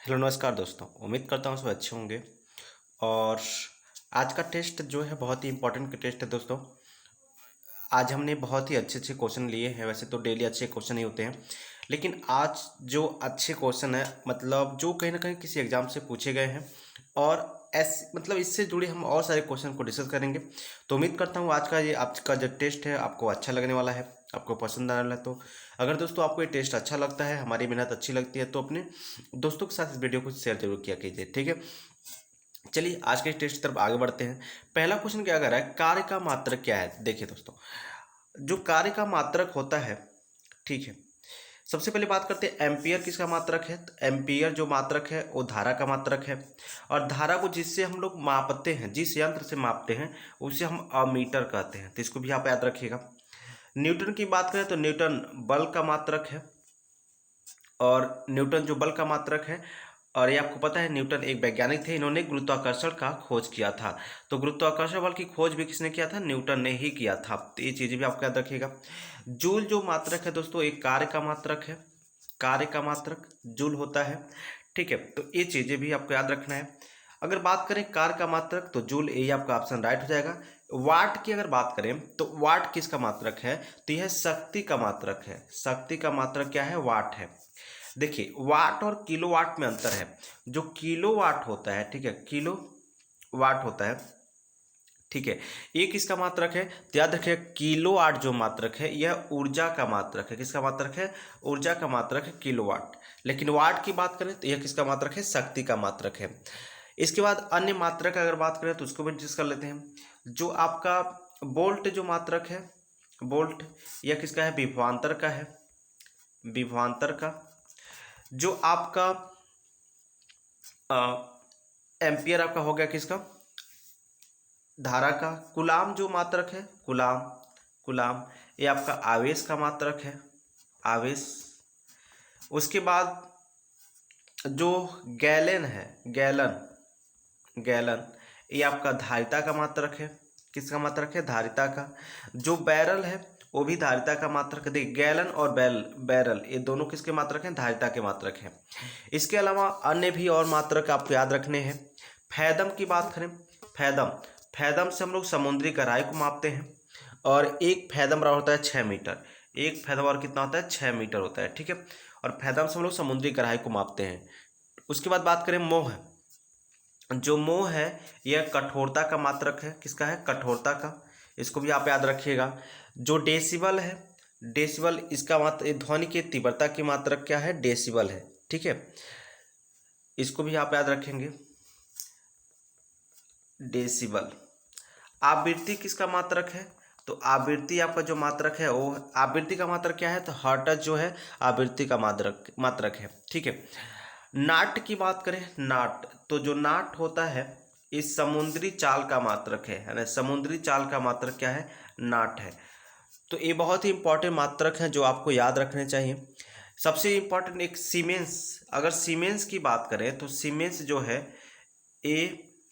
Hello नमस्कार दोस्तों। उम्मीद करता हूँ सब अच्छे होंगे। और आज का टेस्ट जो है बहुत ही इंपॉर्टेंट टेस्ट है दोस्तों। आज हमने बहुत ही अच्छे अच्छे क्वेश्चन लिए हैं। वैसे तो डेली अच्छे क्वेश्चन ही होते हैं, लेकिन आज जो अच्छे क्वेश्चन है मतलब जो कहीं ना कहीं किसी एग्जाम से पूछे गए हैं और ऐसे मतलब इससे जुड़े हम और सारे क्वेश्चन को डिस्कस करेंगे। तो उम्मीद करता हूँ आज का जो टेस्ट है आपको अच्छा लगने वाला है, आपको पसंद आने वाला है। तो अगर दोस्तों आपको ये टेस्ट अच्छा लगता है, हमारी मेहनत अच्छी लगती है, तो अपने दोस्तों के साथ इस वीडियो को शेयर जरूर किया कीजिए, ठीक है। चलिए आज के टेस्ट की तरफ आगे बढ़ते हैं। पहला क्वेश्चन क्या कर रहा है, कार्य का मात्रक क्या है। देखिए दोस्तों, जो कार्य का मात्रक होता है, ठीक है, सबसे पहले बात करते हैं एम्पियर किसका मात्रक है। तो एम्पियर जो मात्रक है वो धारा का मात्रक है, और धारा को जिससे हम लोग मापते हैं, जिस यंत्र से मापते हैं, उसे हम अमीटर कहते हैं। तो इसको भी आप याद रखिएगा। न्यूटन की बात करें तो न्यूटन बल का मात्रक है, और न्यूटन जो बल का मात्रक है, और ये आपको पता है न्यूटन एक वैज्ञानिक थे, इन्होंने गुरुत्वाकर्षण का खोज किया था। तो गुरुत्वाकर्षण बल की खोज भी किसने किया था, न्यूटन ने ही किया था। तो ये चीज़ें भी आपको याद रखिएगा। जूल जो मात्रक है दोस्तों, एक कार्य का मात्रक है, कार्य का मात्रक जूल होता है, ठीक है। तो ये चीज़ें भी आपको याद रखना है। अगर बात करें कार्य का मात्रक तो जूल, ये आपका ऑप्शन राइट हो जाएगा। वाट की अगर बात करें तो वाट किसका मात्रक है, तो यह शक्ति का मात्रक है। शक्ति का मात्रक क्या है, वाट है। देखिए वाट और किलो वाट में अंतर है। जो किलो वाट होता है, ठीक है, किलो वाट होता है, ठीक है, ये किसका मात्रक है, तो याद रखिए किलो वाट जो मात्रक है यह ऊर्जा का मात्रक है। किसका मात्रक है, ऊर्जा का मात्रक है किलो वाट। लेकिन वाट की बात करें तो यह किसका मात्रक है, शक्ति का मात्रक है। इसके बाद अन्य मात्रक का अगर बात करें तो उसको भी डिस्कस कर लेते हैं। जो आपका बोल्ट जो मात्रक है, बोल्ट, यह किसका है, विभवांतर का है, विभवांतर का। जो आपका एम्पियर आपका हो गया किसका, धारा का। कूलाम जो मात्रक है, कूलाम, कूलाम ये आपका आवेश का मात्रक है, आवेश। उसके बाद जो गैलन है, गैलन, गैलन ये आपका धारिता का मात्रक है। किसका मात्रक है, धारिता का। जो बैरल है वो भी धारिता का मात्रक है। देखिए गैलन और बैरल ये दोनों किसके मात्रक हैं, धारिता के मात्रक हैं। इसके अलावा अन्य भी और मात्रक आपको याद रखने हैं। फैदम की बात करें, फैदम, फैदम से हम लोग समुद्री गहराई को मापते हैं, और एक फैदम बराबर होता है 6 मीटर। एक फैदम और कितना होता है, 6 मीटर होता है, ठीक है। और फैदम से हम लोग समुद्री गहराई को मापते हैं। उसके बाद बात करें मोह, जो मोह है यह कठोरता का मात्रक है। किसका है, कठोरता का। इसको भी आप याद रखिएगा। जो डेसिबल है, डेसिबल इसका मात्र ध्वनि की तीव्रता की मात्रक क्या है, डेसिबल है, ठीक है। इसको भी आप याद रखेंगे, डेसिबल। आवृत्ति किसका मात्रक है, तो आवृत्ति आपका जो मात्रक है वो, आवृत्ति का मात्रक क्या है, तो हर्ट्ज जो है आवृत्ति का मात्रक है, ठीक है। नाट की बात करें, नाट, तो जो नाट होता है इस समुद्री चाल का मात्रक है ना, समुद्री चाल का मात्रक क्या है, नाट है। तो ये बहुत ही इंपॉर्टेंट मात्रक है जो आपको याद रखने चाहिए। सबसे इंपॉर्टेंट एक सीमेंस, अगर सीमेंस की बात करें तो सीमेंस जो है ये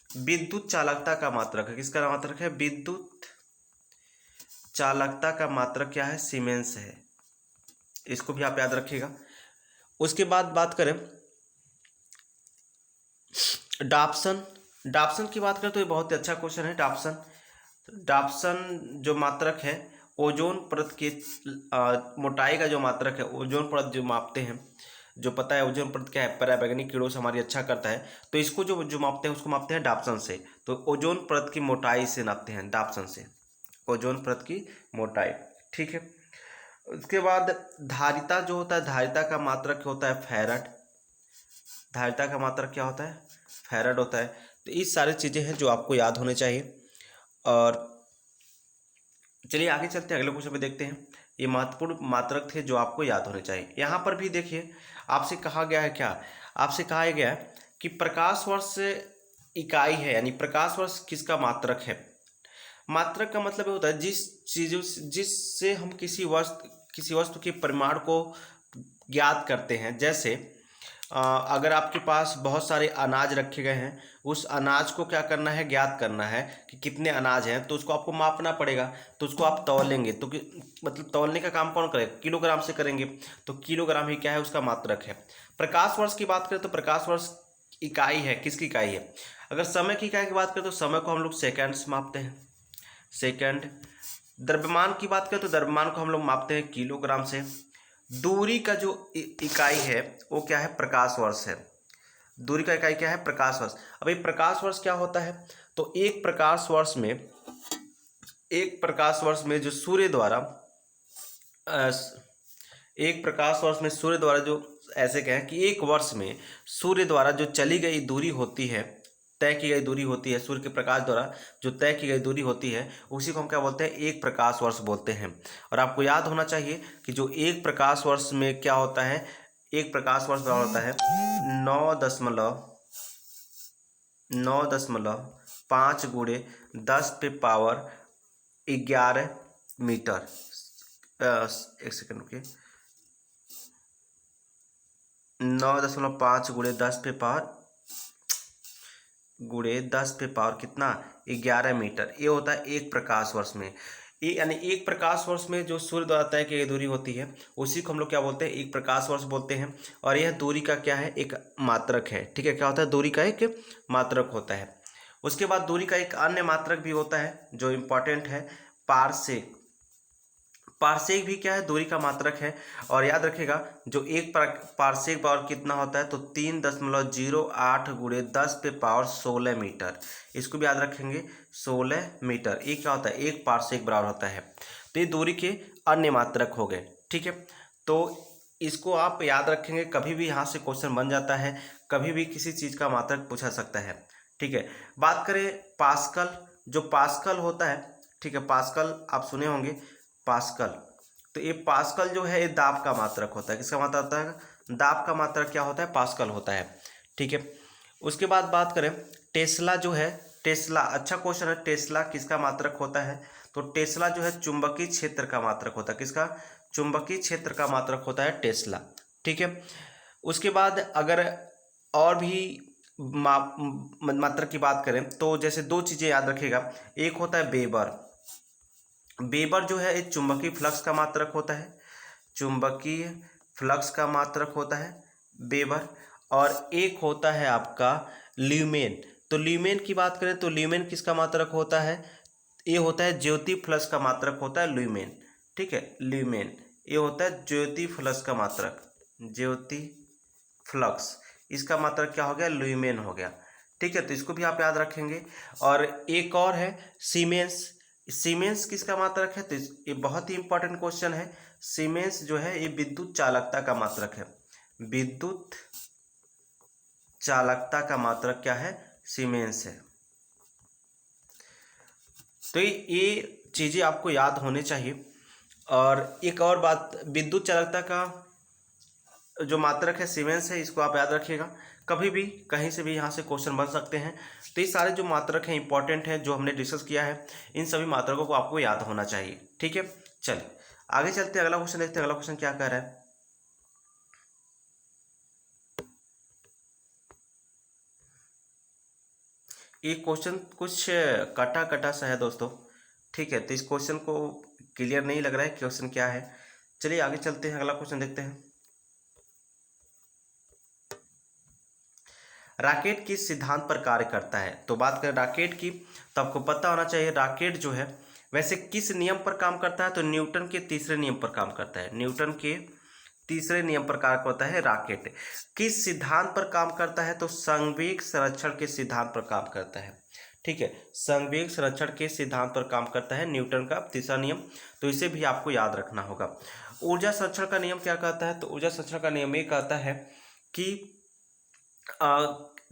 विद्युत चालकता का मात्रक है। किसका मात्रक है, विद्युत चालकता का मात्रक क्या है, सीमेंस है। इसको भी आप याद रखिएगा। उसके बाद बात करें डाप्सन, डाप्सन की बात करें तो ये बहुत ही अच्छा क्वेश्चन है। डाप्सन, डाप्सन जो मात्रक है ओजोन परत की मोटाई का जो मात्रक है, ओजोन परत जो मापते हैं, जो पता है ओजोन परत क्या है, पराबैंगनी किरणों से हमारी अच्छा करता है, तो इसको जो जो मापते हैं उसको मापते हैं डाप्सन से। तो ओजोन परत की मोटाई से नापते हैं डाप्सन से, ओजोन परत की मोटाई, ठीक है। उसके बाद धारिता जो होता है, धारिता का मात्रक होता है फैराड। धारिता का मात्रक क्या होता है, फैराड होता है। तो ये सारी चीज़ें हैं जो आपको याद होने चाहिए। और चलिए आगे चलते हैं, अगले क्वेश्चन पे देखते हैं। ये महत्वपूर्ण मात्रक थे जो आपको याद होने चाहिए। यहाँ पर भी देखिए आपसे कहा गया है क्या, आपसे कहा गया है कि प्रकाश वर्ष इकाई है, यानी प्रकाश वर्ष किसका मात्रक है। मात्रक का मतलब होता है जिस चीज़ों जिससे हम किसी वस्तु के परिमाण को ज्ञात करते हैं। जैसे अगर आपके पास बहुत सारे अनाज रखे गए हैं, उस अनाज को क्या करना है, ज्ञात करना है कि कितने अनाज हैं, तो उसको आपको मापना पड़ेगा। तो उसको आप तौलेंगे, तो मतलब तौलने का काम कौन करेगा, किलोग्राम से करेंगे। तो किलोग्राम ही क्या है, उसका मात्रक है। प्रकाश वर्ष की बात करें तो प्रकाश वर्ष इकाई है, किसकी इकाई है? अगर समय की इकाई की बात करें तो समय को हम लोग सेकेंड्स मापते हैं, सेकेंड। द्रव्यमान की बात करें तो द्रव्यमान को हम लोग मापते हैं किलोग्राम से। दूरी का जो इकाई है वो क्या है? प्रकाश वर्ष है। दूरी का इकाई क्या है? प्रकाश वर्ष। अब ये प्रकाश वर्ष क्या होता है? तो एक प्रकाश वर्ष में जो सूर्य द्वारा एक प्रकाश वर्ष में सूर्य द्वारा जो, ऐसे कहें कि एक वर्ष में सूर्य द्वारा जो चली गई दूरी होती है, तय की गई दूरी होती है, सूर्य के प्रकाश द्वारा जो तय की गई दूरी होती है, उसी को हम क्या बोलते हैं? एक प्रकाश वर्ष बोलते हैं। और आपको याद होना चाहिए कि जो एक प्रकाश वर्ष में क्या होता है, एक प्रकाश वर्ष बराबर होता है 9.5 गुणे 10⁻11 मीटर। एक सेकंड रुकिए, 9.5 गुणे 10⁻11 कितना? 11 मीटर। ये होता है एक प्रकाश वर्ष में। ये यानी एक प्रकाश वर्ष में जो सूर्य द्वारा तय की गई दूरी होती है, उसी को हम लोग क्या बोलते हैं? एक प्रकाश वर्ष बोलते हैं। और यह दूरी का क्या है? एक मात्रक है। ठीक है, क्या होता है? दूरी का एक मात्रक होता है। उसके बाद दूरी का एक अन्य मात्रक भी होता है जो इम्पोर्टेंट है, पारसेक। पारसेक भी क्या है? दूरी का मात्रक है। और याद रखिएगा, जो एक पारसेक बराबर कितना होता है? तो 3.08 गुणे 10⁻16 मीटर। इसको भी याद रखेंगे, 16 मीटर। ये क्या होता है? एक पारसेक बराबर होता है। तो ये दूरी के अन्य मात्रक हो गए। ठीक है, तो इसको आप याद रखेंगे। कभी भी यहाँ से क्वेश्चन बन जाता है, कभी भी किसी चीज़ का मात्रक पूछा सकता है। ठीक है, बात करें पास्कल। जो पास्कल होता है, ठीक है, पास्कल आप सुने होंगे, पास्कल। तो ये पास्कल जो है ये दाब का मात्रक होता है। किसका मात्रक होता है? दाब का मात्रक क्या होता है? पास्कल होता है। ठीक है, उसके बाद बात करें टेस्ला जो है, टेस्ला, अच्छा क्वेश्चन है। टेस्ला किसका मात्रक होता है? तो टेस्ला जो है चुंबकीय क्षेत्र का मात्रक होता है। किसका? चुंबकीय क्षेत्र का मात्रक होता है टेस्ला। ठीक है, उसके बाद अगर और भी मात्रक की बात करें तो जैसे दो चीज़ें याद रखिएगा। एक होता है वेबर। वेबर जो है एक चुंबकीय फ्लक्स का मात्रक होता है, चुंबकीय फ्लक्स का मात्रक होता है वेबर। और एक होता है आपका ल्यूमेन। तो ल्यूमेन की बात करें तो ल्यूमेन किसका मात्रक होता है? ये होता है ज्योति फ्लक्स का मात्रक होता है ल्यूमेन। ठीक है, ल्यूमेन ये होता है ज्योति फ्लक्स का मात्रक, ज्योति फ्लक्स, इसका मात्रक क्या हो गया? ल्यूमेन हो गया। ठीक है, तो इसको भी आप याद रखेंगे। और एक और है सीमेंस। सीमेंस किसका मात्रक है? तो ये बहुत ही इंपॉर्टेंट क्वेश्चन है। सीमेंस जो है ये विद्युत चालकता का मात्रक है। विद्युत चालकता का मात्रक क्या है? सीमेंस है। तो ये चीज़ें आपको याद होने चाहिए। और एक और बात, विद्युत चालकता का जो मात्रक है सीमेंस है, इसको आप याद रखिएगा। कभी भी कहीं से भी यहाँ से क्वेश्चन बन सकते हैं। तो ये सारे जो मात्रक हैं इंपॉर्टेंट हैं, जो हमने डिस्कस किया है, इन सभी मात्रकों को आपको याद होना चाहिए। ठीक है, चलिए आगे चलते हैं, अगला क्वेश्चन देखते हैं। अगला क्वेश्चन क्या कह रहा है? ये क्वेश्चन कुछ कटा कटा सा है दोस्तों। ठीक है, तो इस क्वेश्चन को क्लियर नहीं लग रहा है क्वेश्चन क्या है। चलिए आगे चलते हैं, अगला क्वेश्चन देखते हैं। रॉकेट किस सिद्धांत पर कार्य करता है? तो बात करें रॉकेट की, तो आपको पता होना चाहिए रॉकेट जो है वैसे किस नियम पर काम करता है? तो न्यूटन के तीसरे नियम पर काम करता है। न्यूटन के तीसरे नियम पर कार्य करता है रॉकेट। किस सिद्धांत पर काम करता है? तो संवेग संरक्षण के सिद्धांत पर काम करता है। ठीक है, संवेग संरक्षण के सिद्धांत पर काम करता है, न्यूटन का तीसरा नियम। तो इसे भी आपको याद रखना होगा। ऊर्जा संरक्षण का नियम क्या कहता है? तो ऊर्जा संरक्षण का नियम ये कहता है कि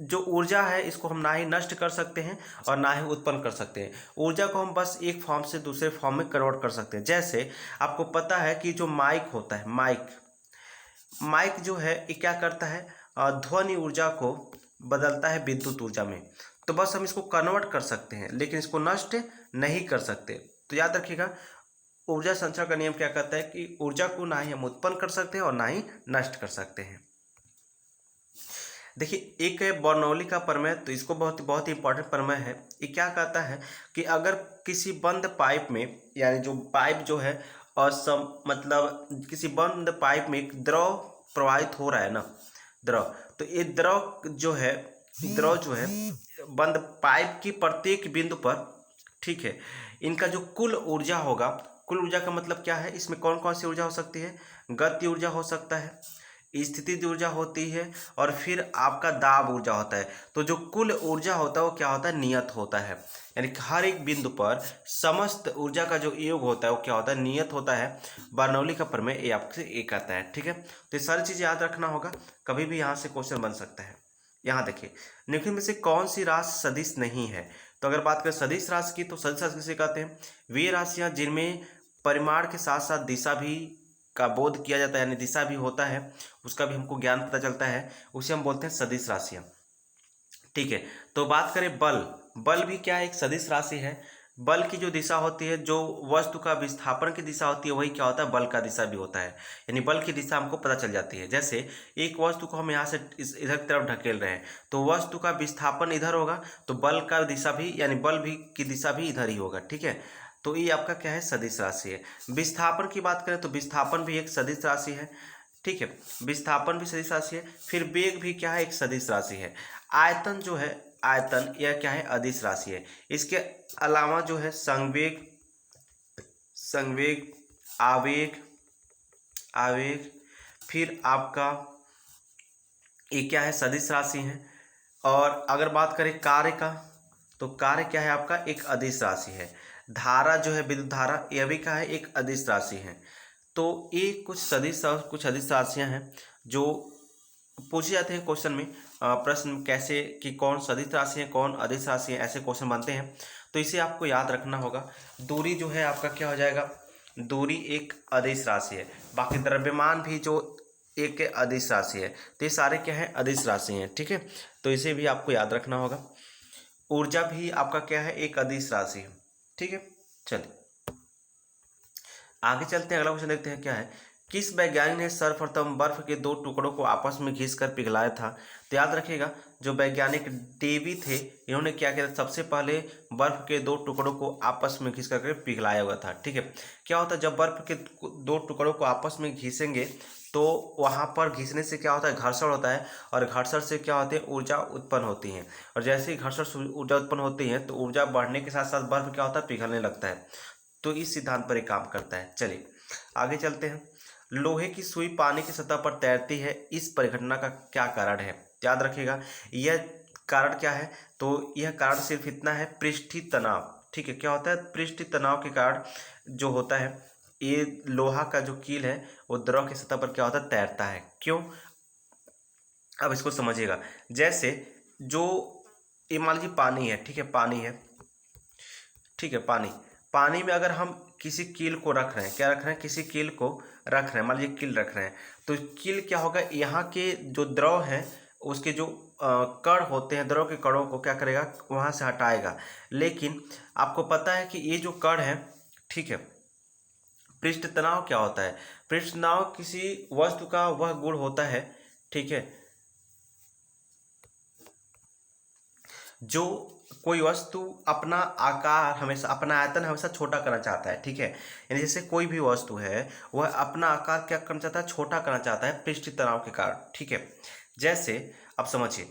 जो ऊर्जा है इसको हम ना ही नष्ट कर सकते हैं और ना ही उत्पन्न कर सकते हैं। ऊर्जा को हम बस एक फॉर्म से दूसरे फॉर्म में कन्वर्ट कर सकते हैं। जैसे आपको पता है कि जो माइक होता है, माइक जो है ये क्या करता है? ध्वनि ऊर्जा को बदलता है विद्युत ऊर्जा में। तो बस हम इसको कन्वर्ट कर सकते हैं, लेकिन इसको नष्ट नहीं कर सकते। तो याद रखिएगा, ऊर्जा संरक्षण का नियम क्या कहता है कि ऊर्जा को ना ही हम उत्पन्न कर सकते हैं और ना ही नष्ट कर सकते हैं। देखिए, एक है बर्नौली का प्रमेय। तो इसको बहुत ही इंपॉर्टेंट प्रमेय है। ये क्या कहता है कि अगर किसी बंद पाइप में, यानी जो पाइप जो है मतलब किसी बंद पाइप में एक द्रव प्रवाहित हो रहा है ना, द्रव। तो ये द्रव जो है बंद पाइप की प्रत्येक बिंदु पर, ठीक है, इनका जो कुल ऊर्जा होगा, कुल ऊर्जा का मतलब क्या है, इसमें कौन कौन सी ऊर्जा हो सकती है, गति ऊर्जा हो सकता है, स्थितिज ऊर्जा होती है, और फिर आपका दाब ऊर्जा होता है। तो जो कुल ऊर्जा होता है वो क्या होता है, नियत होता है। यानी कि हर एक बिंदु पर समस्त ऊर्जा का जो योग होता है वो क्या होता है, नियत होता है। बर्नौली का प्रमेय ये आपसे एक आता है, ठीक है। तो ये सारी चीज़ें याद रखना होगा, कभी भी यहाँ से क्वेश्चन बन सकता है। यहाँ देखिए, निम्नलिखित में से कौन सी राशि सदिश नहीं है। तो अगर बात करें सदिश राशि की, तो सदिश राशि किसे कहते हैं, वे राशियाँ जिनमें परिमाण के साथ साथ दिशा भी का बोध किया जाता है, यानी दिशा भी होता है, उसका भी हमको ज्ञान पता चलता है, उसे हम बोलते हैं सदिश राशियाँ, ठीक है। तो बात करें बल, बल भी क्या है, एक सदिश राशि है। बल की जो दिशा होती है, जो वस्तु का विस्थापन की दिशा होती है, वही क्या होता है, बल का दिशा भी होता है। यानी बल की दिशा हमको पता चल जाती है। जैसे एक वस्तु को हम यहाँ से इधर की तरफ ढकेल रहे हैं, तो वस्तु का विस्थापन इधर होगा, तो बल का दिशा भी, यानी बल भी की दिशा भी इधर ही होगा, ठीक है। तो ये आपका क्या है, सदिश राशि है। विस्थापन की बात करें तो विस्थापन भी एक सदिश राशि है, ठीक है। विस्थापन भी सदिश राशि है। फिर वेग भी क्या है, एक सदिश राशि है। आयतन जो है, आयतन यह क्या है, अदिश राशि है। इसके अलावा जो है संवेग, संवेग, आवेग, आवेग, फिर आपका ये क्या है, सदिश राशि है। और अगर बात करें कार्य का, तो कार्य क्या है आपका, एक अदिश राशि है। धारा जो है, विद्युत धारा, यह भी क्या है, एक अदिश राशि है। तो ये कुछ सदिश और कुछ अदिश राशियाँ हैं जो पूछे जाते हैं क्वेश्चन में। प्रश्न कैसे कि कौन सदिश राशि है, कौन अदिश राशि है, ऐसे क्वेश्चन बनते हैं। तो इसे आपको याद रखना होगा। दूरी जो है आपका क्या हो जाएगा, दूरी एक अदिश राशि है। बाकी द्रव्यमान भी जो एक अदिश राशि है। तो ये सारे क्या है, अदिश राशि हैं, ठीक है। तो इसे भी आपको याद रखना होगा। ऊर्जा भी आपका क्या है, एक अदिश राशि है, ठीक है। चलिए आगे चलते हैं, अगला क्वेश्चन देखते हैं क्या है। किस वैज्ञानिक ने सर्वप्रथम बर्फ के दो टुकड़ों को आपस में घिसकर पिघलाया था। तो याद रखिएगा, जो वैज्ञानिक डेवी थे, इन्होंने क्या किया था, सबसे पहले बर्फ के दो टुकड़ों को आपस में घिस करके पिघलाया हुआ था, ठीक है। क्या होता है, जब बर्फ के दो टुकड़ों को आपस में घिसेंगे तो वहाँ पर घिसने से क्या होता है, घर्षण होता है, और घर्षण से क्या होते हैं, ऊर्जा उत्पन्न होती है। और जैसे ही घर्षण से ऊर्जा उत्पन्न होती है, तो ऊर्जा बढ़ने के साथ साथ बर्फ क्या होता है, पिघलने लगता है। तो इस सिद्धांत पर एक काम करता है। चलिए आगे चलते हैं। लोहे की सुई पानी की सतह पर तैरती है, इस परिघटना का क्या कारण है। याद रखिएगा, यह कारण क्या है, तो यह कारण सिर्फ इतना है, पृष्ठीय तनाव, ठीक है। क्या होता है, पृष्ठीय तनाव के कारण जो होता है, ये लोहा का जो कील है वो द्रव की सतह पर क्या होता है, तैरता है। क्यों, अब इसको समझिएगा। जैसे जो ये मान लीजिए पानी है, ठीक है, पानी है, ठीक है, पानी, पानी में अगर हम किसी कील को रख रहे हैं, क्या रख रहे हैं, किसी कील को रख रहे हैं, मान लीजिए कील रख रहे हैं, तो कील क्या होगा, यहाँ के जो द्रव है, उसके जो कण होते हैं, द्रव के कणों को क्या करेगा, वहाँ से हटाएगा। लेकिन आपको पता है कि ये जो कण है, ठीक है, पृष्ठ तनाव क्या होता है, पृष्ठ तनाव किसी वस्तु का वह गुण होता है, ठीक है, जो कोई वस्तु अपना आकार हमेशा, अपना आयतन हमेशा छोटा करना चाहता है, ठीक है। यानी जैसे कोई भी वस्तु है, वह अपना आकार क्या करना चाहता है, छोटा करना चाहता है, पृष्ठीय तनाव के कारण, ठीक है। जैसे अब समझिए,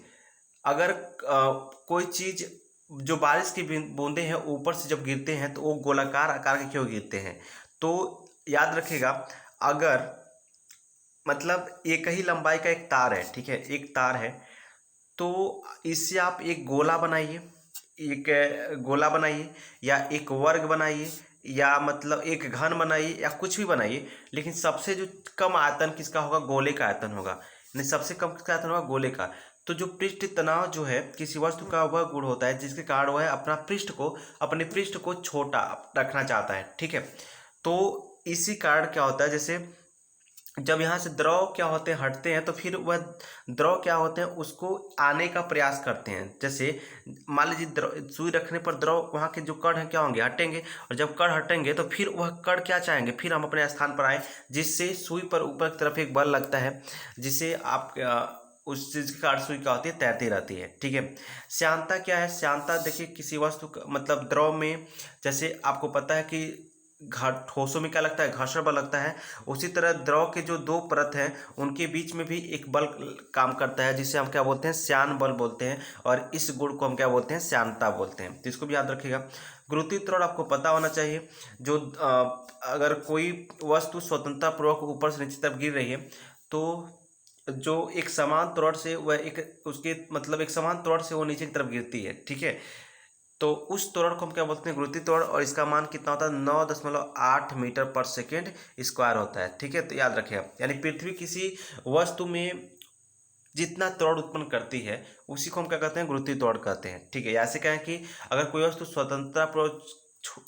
अगर कोई चीज, जो बारिश की बूंदे हैं ऊपर से जब गिरते हैं, तो वो गोलाकार आकार के क्यों गिरते हैं। तो याद रखिएगा, अगर मतलब एक ही लंबाई का एक तार है, ठीक है, एक तार है, तो इससे आप एक गोला बनाइए, एक गोला बनाइए, या एक वर्ग बनाइए, या मतलब एक घन बनाइए, या कुछ भी बनाइए, लेकिन सबसे जो कम आयतन किसका होगा, गोले का आयतन होगा। यानी सबसे कम किसका आयतन होगा, गोले का। तो जो पृष्ठ तनाव जो है, किसी वस्तु का वह गुण होता है जिसके कारण वह अपने पृष्ठ को छोटा रखना चाहता है, ठीक है। तो इसी कारण क्या होता है, जैसे जब यहाँ से द्रव क्या होते हैं, हटते हैं, तो फिर वह द्रव क्या होते हैं, उसको आने का प्रयास करते हैं। जैसे मान लीजिए सुई रखने पर द्रव, वहाँ के जो कण हैं क्या होंगे, हटेंगे, और जब कण हटेंगे तो फिर वह कण क्या चाहेंगे, फिर हम अपने स्थान पर आए, जिससे सुई पर ऊपर की तरफ एक बल लगता है, जिससे आप उस चीज़ के कारण सुई क्या होती है, तैरती रहती है, ठीक है। श्यानता क्या है, श्यानता देखिए, किसी वस्तु मतलब द्रव में, जैसे आपको पता है कि ठोसों में क्या लगता है, घर्षण बल लगता है। उसी तरह द्रव के जो दो परत हैं उनके बीच में भी एक बल काम करता है, जिसे हम क्या बोलते हैं, श्यान बल बोलते हैं। और इस गुण को हम क्या बोलते हैं, श्यानता बोलते हैं। तो इसको भी याद रखिएगा। गुरुत्वीय त्वरण आपको पता होना चाहिए। जो अगर कोई वस्तु स्वतंत्रतापूर्वक ऊपर से नीचे तरफ गिर रही है तो जो एक समान त्वरण से वह एक उसके मतलब एक समान त्वरण से वो नीचे की तरफ गिरती है, ठीक है। तो उस त्वरण को हम क्या बोलते हैं, गुरुत्वीय त्वरण। और इसका मान कितना होता है, 9.8 मीटर पर सेकेंड स्क्वायर होता है, ठीक है। तो याद रखिएगा, यानी पृथ्वी किसी वस्तु में जितना त्वरण उत्पन्न करती है उसी को हम क्या कहते हैं, गुरुत्वीय त्वरण कहते हैं, ठीक है। ऐसे क्या है कि अगर कोई वस्तु स्वतंत्रता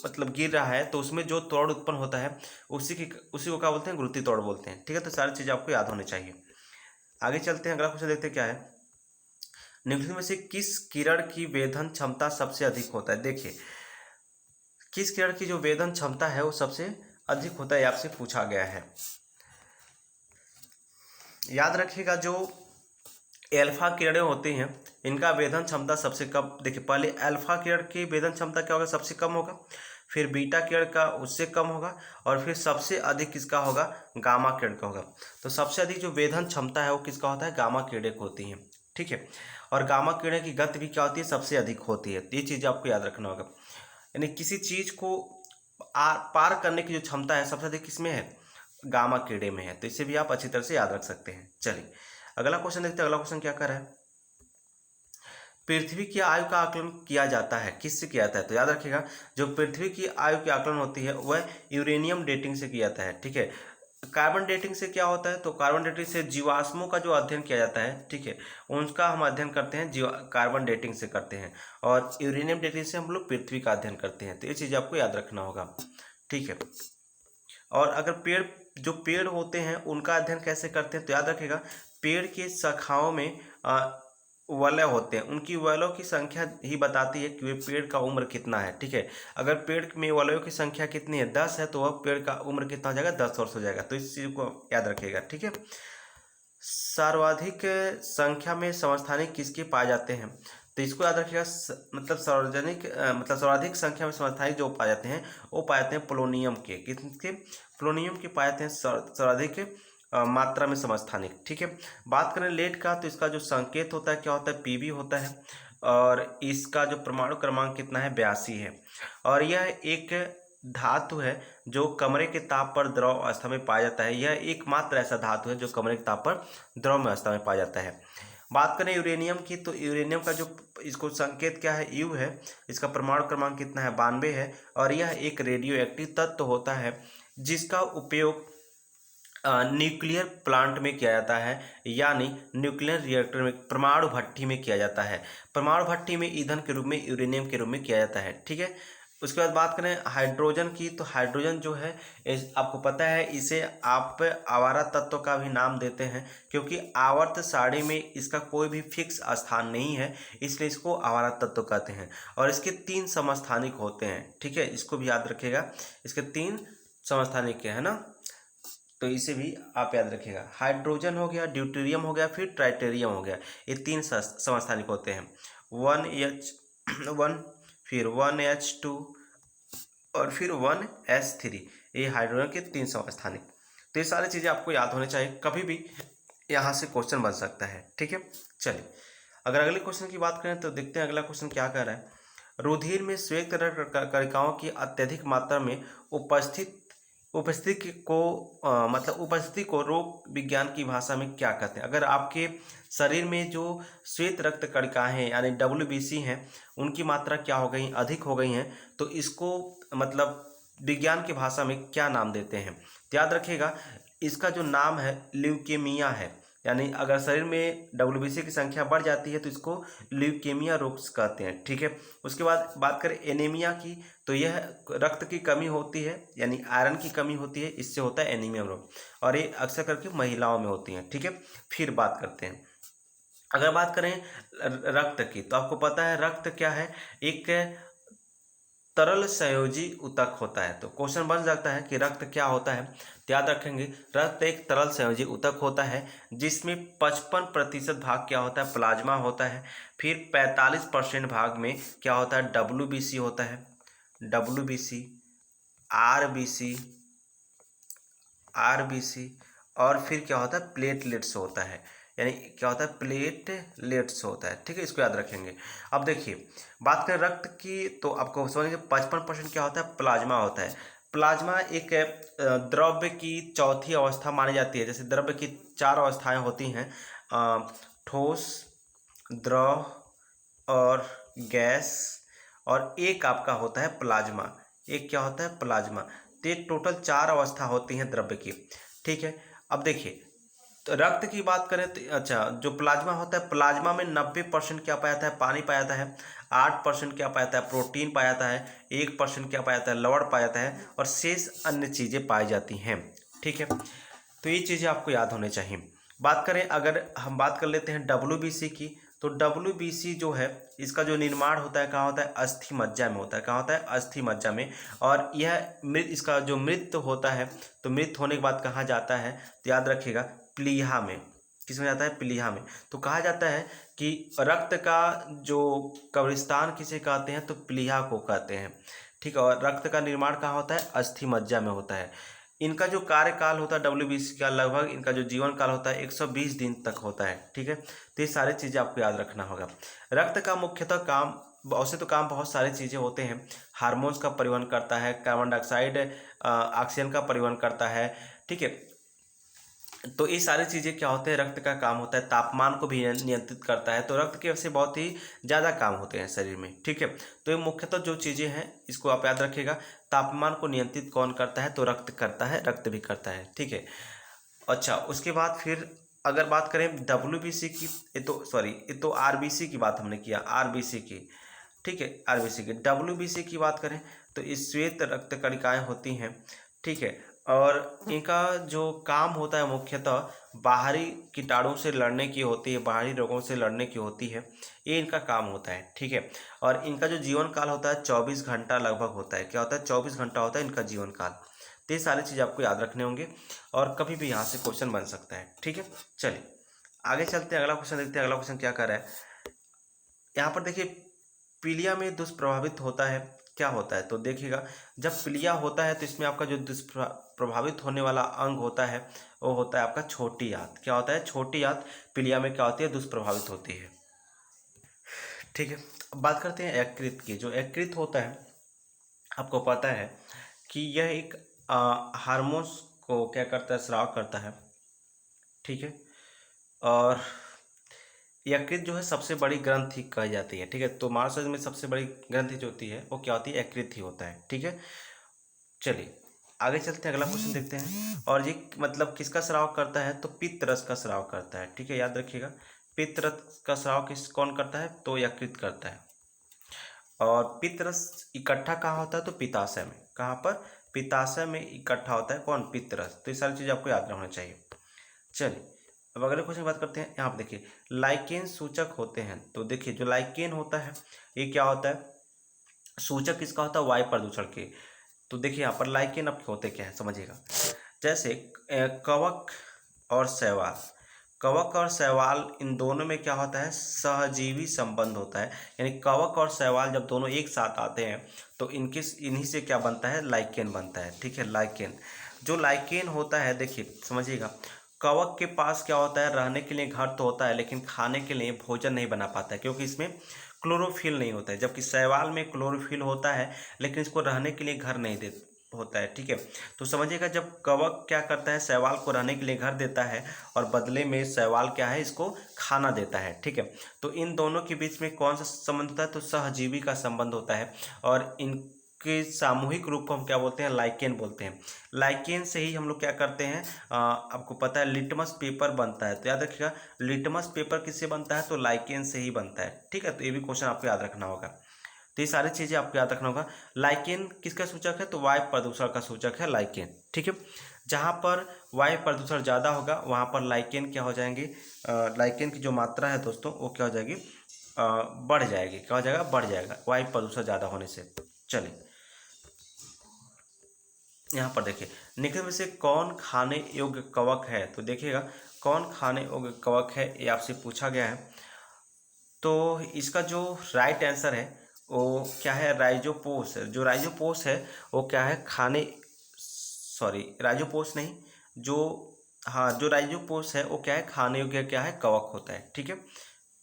मतलब गिर रहा है तो उसमें जो त्वरण उत्पन्न होता है उसी को क्या बोलते हैं, गुरुत्वीय त्वरण बोलते हैं, ठीक है। तो सारी चीज़ें आपको याद होनी चाहिए। आगे चलते हैं, अगला क्वेश्चन देखते हैं क्या है। निम्नलिखित में से किस किरण की वेधन क्षमता सबसे अधिक होता है। देखिए, किस किरण की जो वेधन क्षमता है वो सबसे अधिक होता है, आपसे पूछा गया है। याद रखिएगा, जो अल्फा किरणें होती हैं इनका वेधन क्षमता सबसे कम। देखिए, पहले अल्फा किरण की वेधन क्षमता क्या होगा, सबसे कम होगा। फिर बीटा किरण का उससे कम होगा। और फिर सबसे अधिक किसका होगा, गामा किरण का होगा। तो सबसे अधिक जो वेधन क्षमता है वो किसका होता है, गामा किरणें की होती हैं, ठीक है। और गामा किरणें की गति भी क्या होती है, सबसे अधिक होती है। ये चीज़ आपको याद रखना होगा। यानी किसी चीज़ को पार करने की जो क्षमता है सबसे अधिक किसमें है, गामा किरणें में है। तो इसे भी आप अच्छी तरह से याद रख सकते हैं। चलिए अगला क्वेश्चन देखते हैं। अगला क्वेश्चन क्या कर रहा है, पृथ्वी की आयु का आकलन किया जाता है, किससे किया जाता है। तो याद रखिएगा, जो पृथ्वी की आयु की आकलन होती है वह यूरेनियम डेटिंग से किया जाता है, ठीक है। कार्बन डेटिंग से क्या होता है, तो कार्बन डेटिंग से जीवाश्मों का जो अध्ययन किया जाता है, ठीक है, उनका हम अध्ययन करते हैं, कार्बन डेटिंग से करते हैं। और यूरेनियम डेटिंग से हम लोग पृथ्वी का अध्ययन करते हैं। तो ये चीज़ आपको याद रखना होगा, ठीक है। और अगर जो पेड़ होते हैं उनका अध्ययन कैसे करते हैं, तो याद रखिएगा, पेड़ की शाखाओं में वलय होते हैं। उनकी वलयों की संख्या ही बताती है कि वे पेड़ का उम्र कितना है, ठीक है। अगर पेड़ में वलयों की संख्या कितनी है, 10 है, तो वह पेड़ का उम्र कितना हो जाएगा, 10 वर्ष हो जाएगा। तो इस चीज़ को याद रखिएगा, ठीक है। सर्वाधिक संख्या में समस्थानिक किसके पाए जाते हैं, तो इसको याद रखिएगा। मतलब सर्वाधिक संख्या में समस्थानिक जो पाए जाते हैं वो पाए जाते हैं पोलोनियम के। किसके, पोलोनियम के पाए जाते हैं सर्वाधिक मात्रा में समस्थानिक, ठीक है। बात करें लेड का, तो इसका जो संकेत होता है क्या होता है, पीबी होता है। और इसका जो परमाणु क्रमांक कितना है, 82 है। और यह एक धातु है जो कमरे के ताप पर द्रव अवस्था में पाया जाता है। यह एकमात्र ऐसा धातु है जो कमरे के ताप पर द्रव अवस्था में पाया जाता है। बात करें यूरेनियम की, तो यूरेनियम का जो इसको संकेत क्या है, यू है। इसका परमाणु क्रमांक कितना है, 92 है। और यह एक रेडियो एक्टिव तत्व होता है जिसका उपयोग न्यूक्लियर प्लांट में किया जाता है, यानी न्यूक्लियर रिएक्टर में, परमाणु भट्टी में किया जाता है। परमाणु भट्टी में ईंधन के रूप में, यूरेनियम के रूप में किया जाता है, ठीक है। उसके बाद बात करें हाइड्रोजन की, तो हाइड्रोजन जो है आपको पता है, इसे आप आवारा तत्व का भी नाम देते हैं, क्योंकि आवर्त सारणी में इसका कोई भी फिक्स स्थान नहीं है, इसलिए इसको आवारा तत्व कहते हैं। और इसके 3 समस्थानिक होते हैं, ठीक है। इसको भी याद रखिएगा, इसके 3 समस्थानिक है ना। तो इसे भी आप याद रखिएगा। हाइड्रोजन हो गया, ड्यूटेरियम हो गया, फिर ट्राइटेरियम हो गया। ये 3 समस्थानिक होते हैं। 1H1, फिर 1H2 और फिर 1S3। ये हाइड्रोजन के 3 समस्थानिक। तो ये सारी चीज़ें आपको याद होनी चाहिए, कभी भी यहाँ से क्वेश्चन बन सकता है, ठीक है। चलिए अगर अगले क्वेश्चन की बात करें तो देखते हैं अगला क्वेश्चन क्या कह रहा है। रुधिर में श्वेत रक्त कणिकाओं की अत्यधिक मात्रा में उपस्थिति को मतलब उपस्थिति को रोग विज्ञान की भाषा में क्या कहते हैं। अगर आपके शरीर में जो श्वेत रक्त कणिकाएं हैं यानी WBC हैं, उनकी मात्रा क्या हो गई, अधिक हो गई हैं, तो इसको मतलब विज्ञान की भाषा में क्या नाम देते हैं। तो याद रखिएगा, इसका जो नाम है ल्यूकेमिया है। यानी अगर शरीर में WBC की संख्या बढ़ जाती है तो इसको ल्यूकेमिया रोग कहते हैं, ठीक है। उसके बाद बात करें एनीमिया की, तो यह रक्त की कमी होती है, यानी आयरन की कमी होती है, इससे होता है एनीमिया रोग। और ये अक्सर करके महिलाओं में होती हैं, ठीक है। फिर बात करते हैं, अगर बात करें रक्त की, तो आपको पता है रक्त क्या है, एक तरल संयोजी ऊतक होता है। तो क्वेश्चन बन जाता है कि रक्त क्या होता है। तो याद रखेंगे, रक्त एक तरल संयोजी ऊतक होता है जिसमें 55% भाग क्या होता है, प्लाज्मा होता है। फिर 45% भाग में क्या होता है, WBC होता है। WBC आरबीसी, आरबीसी, और फिर क्या होता है प्लेटलेट्स होता है, यानी क्या होता है प्लेटलेट्स होता है। ठीक है, इसको याद रखेंगे। अब देखिए बात करें रक्त की, तो आपको समझेंगे 55% क्या होता है प्लाज्मा होता है। प्लाज्मा एक द्रव्य की चौथी अवस्था मानी जाती है। जैसे द्रव्य की 4 अवस्थाएं होती हैं, ठोस, द्रव और गैस, और एक आपका होता है प्लाज्मा। एक क्या होता है प्लाज्मा। तो ये टोटल 4 अवस्था होती हैं द्रव्य की। ठीक है, अब देखिए तो रक्त की बात करें तो अच्छा, जो प्लाज्मा होता है, प्लाज्मा में 90% क्या पाया जाता है पानी पाया जाता है, 8% क्या पाया जाता है प्रोटीन पाया जाता है, 1% क्या पाया जाता है लवण पाया जाता है, और शेष अन्य चीज़ें पाई जाती हैं। ठीक है, तो ये चीज़ें आपको याद होने चाहिए। बात करें, अगर हम बात कर लेते हैं डब्ल्यूबीसी की, तो डब्ल्यूबीसी जो है इसका जो निर्माण होता है कहाँ होता है अस्थि मज्जा में होता है। कहाँ होता है अस्थि मज्जा में। और यह मृत, इसका जो मृत होता है, तो मृत होने के बाद कहाँ जाता है, तो याद रखिएगा प्लीहा में। किस में जाता है प्लीहा में। तो कहा जाता है कि रक्त का जो कब्रिस्तान किसे कहते हैं, तो प्लीहा को कहते हैं। ठीक है, और रक्त का निर्माण कहाँ होता है अस्थि मज्जा में होता है। इनका जो कार्यकाल होता है डब्ल्यूबीसी का, लगभग इनका जो जीवन काल होता है 120 दिन तक होता है। ठीक है, तो ये सारी चीज़ें आपको याद रखना होगा। रक्त का मुख्यतः काम, वैसे तो काम बहुत सारी चीज़ें होते हैं। हार्मोन्स का परिवहन करता है, कार्बन डाइऑक्साइड ऑक्सीजन का परिवहन करता है। ठीक है, तो ये सारी चीज़ें क्या होते हैं रक्त का काम होता है। तापमान को भी नियंत्रित करता है। तो रक्त के वैसे बहुत ही ज़्यादा काम होते हैं शरीर में। ठीक है, तो ये मुख्यतः जो चीज़ें हैं इसको आप याद रखिएगा। तापमान को नियंत्रित कौन करता है, तो रक्त करता है, रक्त भी करता है। ठीक है, अच्छा उसके बाद फिर अगर बात करें डब्ल्यूबीसी की, ये तो सॉरी ये तो आरबीसी की बात हमने किया, आरबीसी की। ठीक है, आरबीसी की। डब्ल्यूबीसी की बात करें तो ये श्वेत रक्त कणिकाएं होती हैं। ठीक है, और इनका जो काम होता है मुख्यतः बाहरी कीटाणु से लड़ने की होती है, बाहरी रोगों से लड़ने की होती है, ये इनका काम होता है। ठीक है, और इनका जो जीवन काल होता है 24 घंटा लगभग होता है। क्या होता है 24 घंटा होता है इनका जीवन काल। तो ये सारी चीज़ आपको याद रखने होंगे, और कभी भी यहाँ से क्वेश्चन बन सकता है। ठीक है, चलिए आगे चलते हैं, अगला क्वेश्चन देखते हैं। अगला क्वेश्चन क्या कर रहा है, यहाँ पर देखिए पीलिया में दुष्प्रभावित होता है, क्या होता है, तो देखिएगा जब पीलिया होता है तो इसमें आपका जो दुष्प्रभावित होने वाला अंग होता है वो होता है आपका छोटी आंत। क्या होता है छोटी आंत पीलिया में क्या होती है दुष्प्रभावित होती है। ठीक है, अब बात करते हैं यकृत की। जो यकृत होता है आपको पता है कि यह एक हार्मोन्स को क्या करता है स्राव करता है। ठीक है, और यकृत जो है सबसे बड़ी ग्रंथि कही जाती है। ठीक है, तो मानव शरीर में सबसे बड़ी ग्रंथि जो होती है वो क्या होती है यकृत ही होता है। ठीक है, चलिए आगे चलते हैं, अगला क्वेश्चन देखते हैं। और ये मतलब किसका स्राव करता है, तो पित्त रस का स्राव करता है। ठीक है, याद रखिएगा पित्त रस का स्राव किस कौन करता है, तो यकृत करता है। और पित्त रस इकट्ठा कहाँ होता है, तो पित्ताशय में। कहाँ पर, पित्ताशय में इकट्ठा होता है कौन, पित्त रस। तो ये सारी चीज़ आपको याद रखना चाहिए। चलिए अब अगले क्वेश्चन की बात करते हैं। यहाँ पर देखिए लाइकेन सूचक होते हैं। तो देखिए जो लाइकेन होता है ये क्या होता है, सूचक किसका होता है, वायु प्रदूषण के। तो देखिए यहाँ पर लाइकेन अब होते क्या है समझिएगा। जैसे कवक और शैवाल, कवक और शैवाल इन दोनों में क्या होता है सहजीवी संबंध होता है। यानी कवक और शैवाल जब दोनों एक साथ आते हैं तो इनके इन्हीं से क्या बनता है लाइकेन बनता है। ठीक है, लाइकेन। जो लाइकेन होता है देखिए समझिएगा, कवक के पास क्या होता है रहने के लिए घर तो होता है लेकिन खाने के लिए भोजन नहीं बना पाता है क्योंकि इसमें क्लोरोफिल नहीं होता है। जबकि शैवाल में क्लोरोफिल होता है लेकिन इसको रहने के लिए घर नहीं दे होता है। ठीक है, तो समझिएगा जब कवक क्या करता है शैवाल को रहने के लिए घर देता है और बदले में शैवाल क्या है इसको खाना देता है। ठीक है, तो इन दोनों के बीच में कौन सा संबंध होता है, तो सहजीवी का संबंध होता है। और इनके सामूहिक रूप को हम क्या बोलते हैं लाइकेन बोलते हैं। लाइकेन से ही हम लोग क्या करते हैं आपको पता है लिटमस पेपर बनता है। तो याद रखिएगा लिटमस पेपर किससे बनता है, तो लाइकेन से ही बनता है। ठीक है, तो ये भी क्वेश्चन आपको याद रखना होगा। तो ये सारी चीज़ें आपको याद रखना होगा। लाइकेन किसका सूचक है, तो वायु प्रदूषण का सूचक है लाइकेन। ठीक है, जहाँ पर वायु प्रदूषण ज़्यादा होगा वहाँ पर लाइकेन क्या हो जाएंगे, लाइकेन की जो मात्रा है दोस्तों वो क्या हो जाएगी बढ़ जाएगी। क्या हो जाएगा बढ़ जाएगा वायु प्रदूषण ज़्यादा होने से। चलिए यहाँ पर देखिए निम्न में से कौन खाने योग्य कवक है, तो देखिएगा कौन खाने योग्य कवक है ये आपसे पूछा गया है। तो इसका जो राइट आंसर है वो क्या है, राइजोपोस है। जो राइजोपोस है वो क्या है, राइजोपोस नहीं, जो हाँ जो राइजोपोस है वो क्या है, खाने योग्य क्या है, कवक होता है। ठीक है,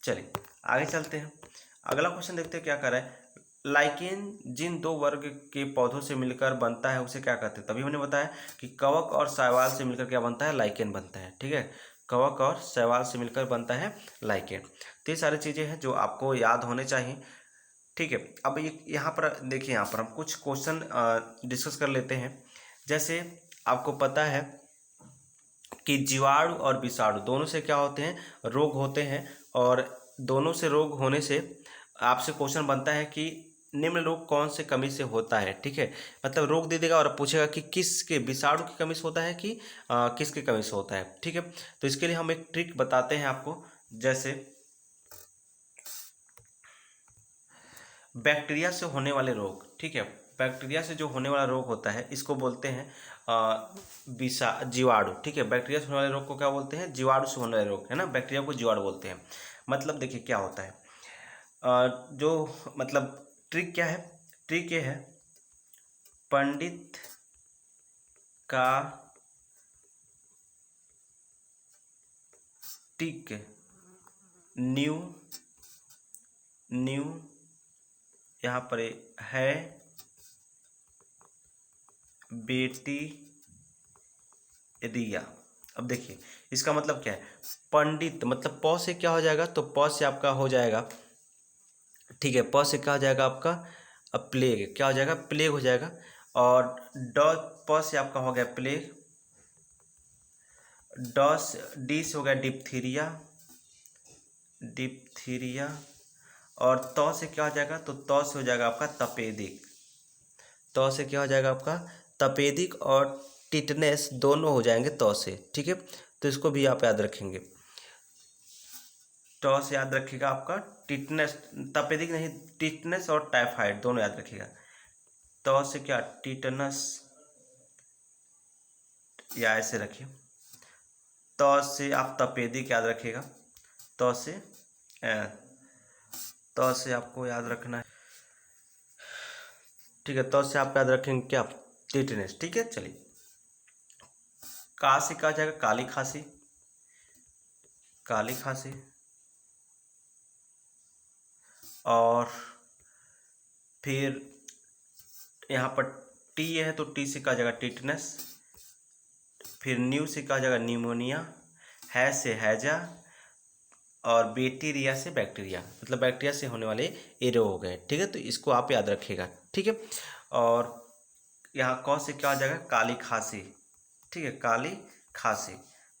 चलिए आगे चलते हैं। अगला क्वेश्चन देखते हैं क्या कर रहा है। लाइकेन जिन दो वर्ग के पौधों से मिलकर बनता है उसे क्या कहते हैं। तभी मैंने बताया कि कवक और शैवाल से मिलकर क्या बनता है, लाइकेन बनता है। ठीक है, कवक और शैवाल से मिलकर बनता है लाइकेन। तो ये सारी चीज़ें हैं जो आपको याद होने चाहिए। ठीक है, अब यहाँ पर देखिए, यहाँ पर हम कुछ क्वेश्चन डिस्कस कर लेते हैं। जैसे आपको पता है कि जीवाणु और विषाणु दोनों से क्या होते हैं, रोग होते हैं। और दोनों से रोग होने से आपसे क्वेश्चन बनता है कि निम्न रोग कौन से कमी से होता है। ठीक है, मतलब रोग दे देगा और पूछेगा कि किसके, विषाणु की कमी से होता है कि किसके कमी से होता है। ठीक है, तो इसके लिए हम एक ट्रिक बताते हैं आपको। जैसे बैक्टीरिया से होने वाले रोग, ठीक है, बैक्टीरिया से जो होने वाला रोग होता है इसको बोलते हैं जीवाणु। ठीक है, बैक्टीरिया से होने वाले रोग को क्या बोलते हैं, जीवाणु से होने वाले रोग, है ना, बैक्टीरिया को जीवाणु बोलते हैं। मतलब देखिए क्या होता है, जो मतलब ट्रिक क्या है, ट्रिक ये है, पंडित का टिक न्यू न्यू यहाँ पर है बेटी रिया। अब देखिए इसका मतलब क्या है, पंडित मतलब प से क्या हो जाएगा, तो प से आपका हो जाएगा, ठीक है, प से क्या हो जाएगा आपका, प्लेग, क्या हो जाएगा, प्लेग हो जाएगा। और प से आपका हो गया प्लेग, डी से हो गया डिप्थीरिया, डिप्थीरिया। और त से क्या हो जाएगा, तो त से हो जाएगा आपका तपेदिक, त से क्या हो जाएगा आपका तपेदिक। और टिटनेस दोनों हो जाएंगे त से। ठीक है, तो इसको भी आप याद रखेंगे, ट से याद रखिएगा आपका टिटनेस, तपेदिक नहीं, टिटनेस और टाइफाइड दोनों याद रखिएगा। त से क्या, टिटनस, या ऐसे रखिए। त से आप तपेदिक याद रखिएगा, त से आपको याद रखना है। ठीक है, तो से आप याद रखेंगे क्या, टिटनेस। ठीक है, चलिए का से क्या जाएगा, काली खांसी, काली खांसी। और फिर यहाँ पर टी है तो टी से क्या जाएगा, टिटनेस। फिर न्यू से क्या जाएगा, निमोनिया। है से हैजा। और बैक्टीरिया से बैक्टीरिया, मतलब बैक्टीरिया से होने वाले ये रोग हो गए। ठीक है, तो इसको आप याद रखिएगा। ठीक है, और यहाँ क से क्या आ जाएगा, काली खांसी। ठीक है, काली खांसी,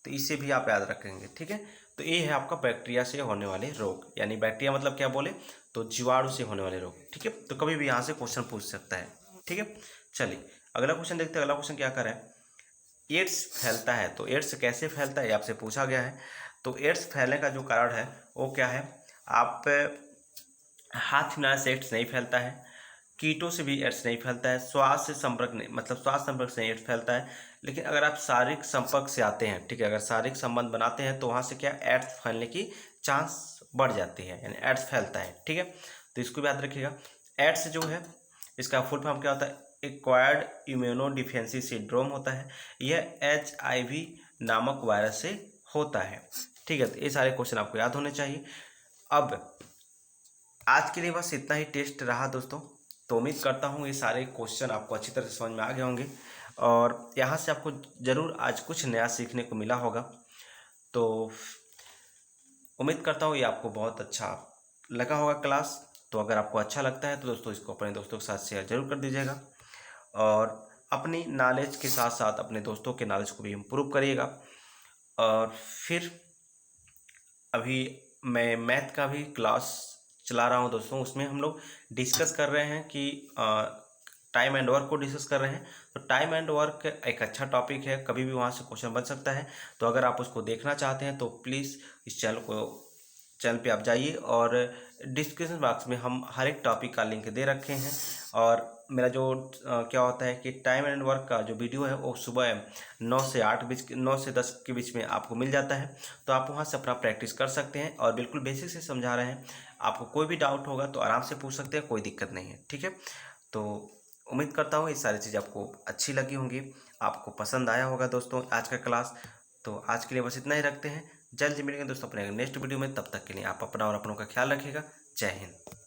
तो इसे भी आप याद रखेंगे। ठीक है, तो ये है आपका बैक्टीरिया से होने वाले रोग, यानी बैक्टीरिया मतलब क्या बोले, तो जीवाणु से होने वाले रोग। ठीक है, तो कभी भी यहाँ से क्वेश्चन पूछ सकता है। ठीक है, चलिए अगला क्वेश्चन देखते हैं। अगला क्वेश्चन क्या कर रहा है, एड्स फैलता है, तो एड्स कैसे फैलता है आपसे पूछा गया है। तो एड्स फैलने का जो कारण है वो क्या है, आप हाथ मिलाने से एड्स नहीं फैलता है, कीटों से भी एड्स नहीं फैलता है, श्वास से संपर्क नहीं, मतलब श्वास संपर्क से एड्स फैलता है। लेकिन अगर आप शारीरिक संपर्क से आते हैं, ठीक है, अगर शारीरिक संबंध बनाते हैं तो वहाँ से क्या एड्स फैलने की चांस बढ़ जाती है, यानी एड्स फैलता है। ठीक है, तो इसको भी याद रखिएगा। एड्स जो है इसका फुल फॉर्म क्या होता है, एक्वायर्ड इम्यूनो डिफिशियंसी सिंड्रोम होता है। यह HIV नामक वायरस से होता है। ठीक है, तो ये सारे क्वेश्चन आपको याद होने चाहिए। अब आज के लिए बस इतना ही टेस्ट रहा दोस्तों। तो उम्मीद करता हूँ ये सारे क्वेश्चन आपको अच्छी तरह से समझ में आ गए होंगे और यहाँ से आपको ज़रूर आज कुछ नया सीखने को मिला होगा। तो उम्मीद करता हूँ ये आपको बहुत अच्छा लगा होगा क्लास। तो अगर आपको अच्छा लगता है तो दोस्तों इसको अपने दोस्तों के साथ शेयर जरूर कर दीजिएगा और अपनी नॉलेज के साथ साथ अपने दोस्तों के नॉलेज को भी इम्प्रूव करिएगा। और फिर अभी मैं मैथ का भी क्लास चला रहा हूँ दोस्तों, उसमें हम लोग डिस्कस कर रहे हैं कि टाइम एंड वर्क को डिस्कस कर रहे हैं। तो टाइम एंड वर्क एक अच्छा टॉपिक है, कभी भी वहाँ से क्वेश्चन बन सकता है। तो अगर आप उसको देखना चाहते हैं तो प्लीज़ इस चैनल पे आप जाइए और डिस्क्रिप्शन बॉक्स में हम हर एक टॉपिक का लिंक दे रखे हैं। और मेरा जो क्या होता है कि टाइम एंड वर्क का जो वीडियो है वो सुबह 9 से 10 के बीच में आपको मिल जाता है। तो आप वहाँ से अपना प्रैक्टिस कर सकते हैं और बिल्कुल बेसिक से समझा रहे हैं। आपको कोई भी डाउट होगा तो आराम से पूछ सकते हैं, कोई दिक्कत नहीं है, ठीक है। तो उम्मीद करता हूँ ये सारी चीज़ आपको अच्छी लगी होंगी, आपको पसंद आया होगा दोस्तों आज का क्लास। तो आज के लिए बस इतना ही रखते हैं। जल्द मिलेंगे दोस्तों अपने नेक्स्ट वीडियो में। तब तक के लिए आप अपना और अपनों का ख्याल रखिएगा। जय हिंद।